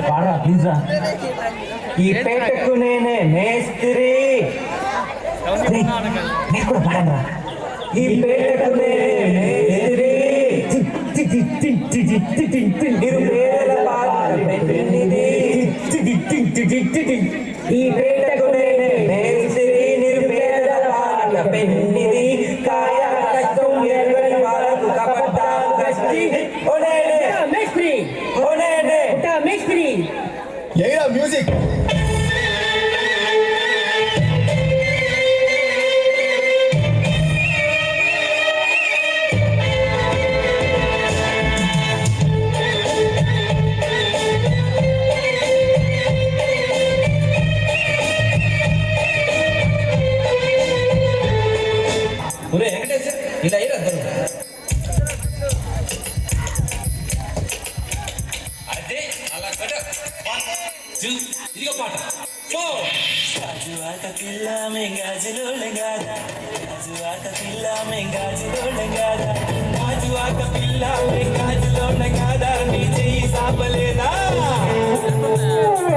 పాడరా ప్లీజ్ రా. ఈ పేటకు నేనే మేస్త్రి. నేను కూడా పాడరా. ఈ పేటకు నేనే మేస్త్రి. నిరుపేదల పాలన పెన్నిది. ఈ పేటకు నేనే మేస్త్రి. నిరుపేదల పాలన పెన్నిది. కాయ కష్టం ఎరగని వాళ్ళకు కబడ్డాను కష్టి. ఓనేనే మేస్త్రి. ఓనేనే మేస్త్రి. ఏరా మ్యూజిక్. ఇలా అదే అలా కట. ఇదిగో పాట. గాజు ఆట పిల్ల మెంగాజులోళ్ళ గాదా. గాజు ఆట పిల్ల మెంగాజులోళ్ళ గాదా. గాజు ఆట పిల్ల మెంగాజులోళ్ళ గాదా. నీ చెయ్యి సాపలేదా.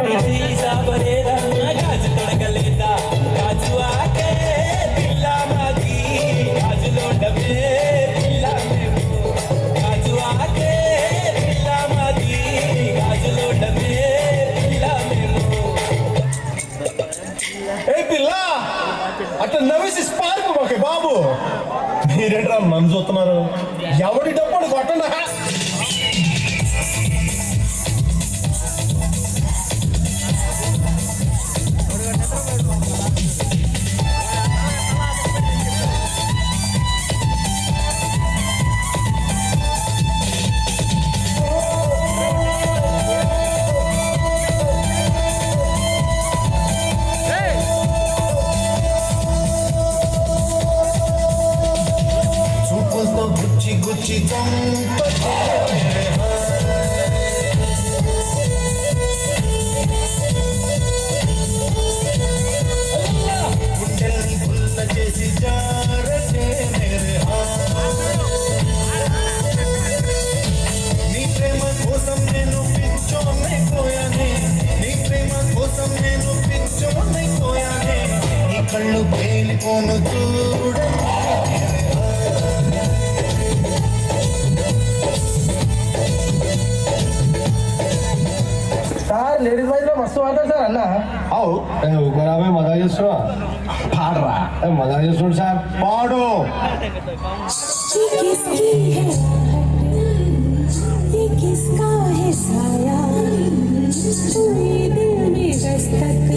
నీ చెయ్యి సాపలేదా. గాజు తొడగలేదా. గాజు ఆటే పిల్ల మాది. గాజులోండవే పిల్ల మేము. గాజు ఆటే పిల్ల మాది. గాజులోండవే పిల్ల మేము. ఏ పిల్ల అట్లా నవ్వేసి స్పార్క్ మాకే బాబు. మీరేంట్రా నన్ను చూస్తున్నారు? ఎవడి డప్పుడు కొట్టండా. గుచ్చి గుచ్చి గుండెల్ని పుల్ల చేసి జారతే మేరే నీ ప్రేమ కోసం నేను పిచ్చోనైపోయానే. నీ ప్రేమ కోసం నేను పిచ్చోనైపోయానే. నీ కళ్ళు పేలిపోను చూడని సార్. లేడీస్ వాయిస్ లో మస్తు వాడతారు సార్ అన్న. అవు ఒకరామే మజా చేస్తున్నా. పాడరా. మజా చేస్తున్నాడు సార్. పాడు. किसका है साया पूरे दिल में दस्तक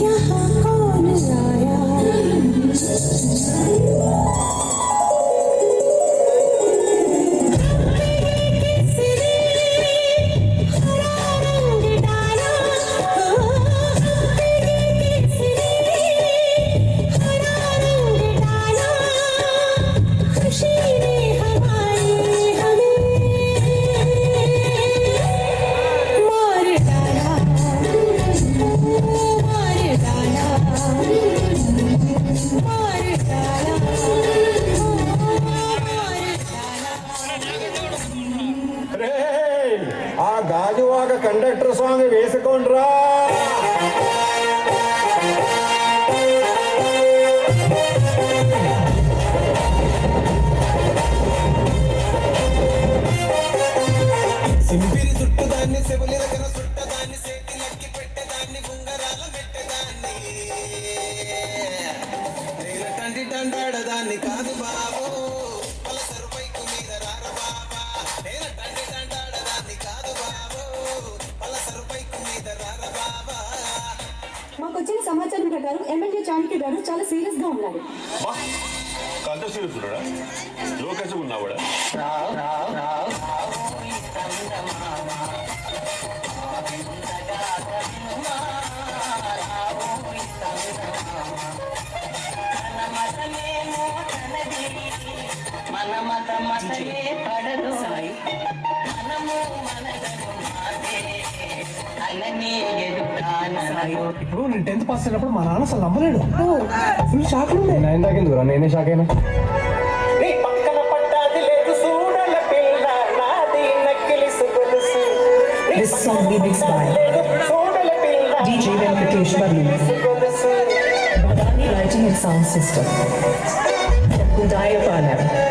यहाँ कौन लाया. ఆ గాజువాక కండక్టర్ సాంగ్ వేసుకోండ్రా. సింపిరి చుట్టుదాన్ని సెబులిన కన చుట్టదాన్ని సేటి నక్కి పెట్టేదాన్ని ఉంగరాల పెట్టేదాన్ని తండ్రి తండాడదాన్ని కాదు బాబు. పలసరు పైకు మీద రార బాబా. నేను తండ్రి తండాడదాన్ని కాదు బాబు. పలసరు పైకు మీద రార బాబా. మాకు వచ్చిన సమాచారం ప్రకారం ఎమ్మెల్యే చాణక్య గారు చాలా సీరియస్ గా ఉన్నారు. కంత సీరియస్ ఉన్నాడా? జోకేసి ఉన్నావాడా? మన మత మతయే పడదు మనము మనదము మాదే అలని ఇప్పుడు నేను 10th పాస్ అయినప్పుడు మా నాన్న అసలు నమ్మలేడు. ఫుల్ షాక్ ఉండే. నేను తాకింది నేనే షాక్ అయినా. పక్కన పట్టాది లేదు చూడల పిల్ల నాది నక్కిలిసు గొలుసు. song remixed by DJ Venkatesh Barli. Badani Lighting and Sound System. Kundaya Palam.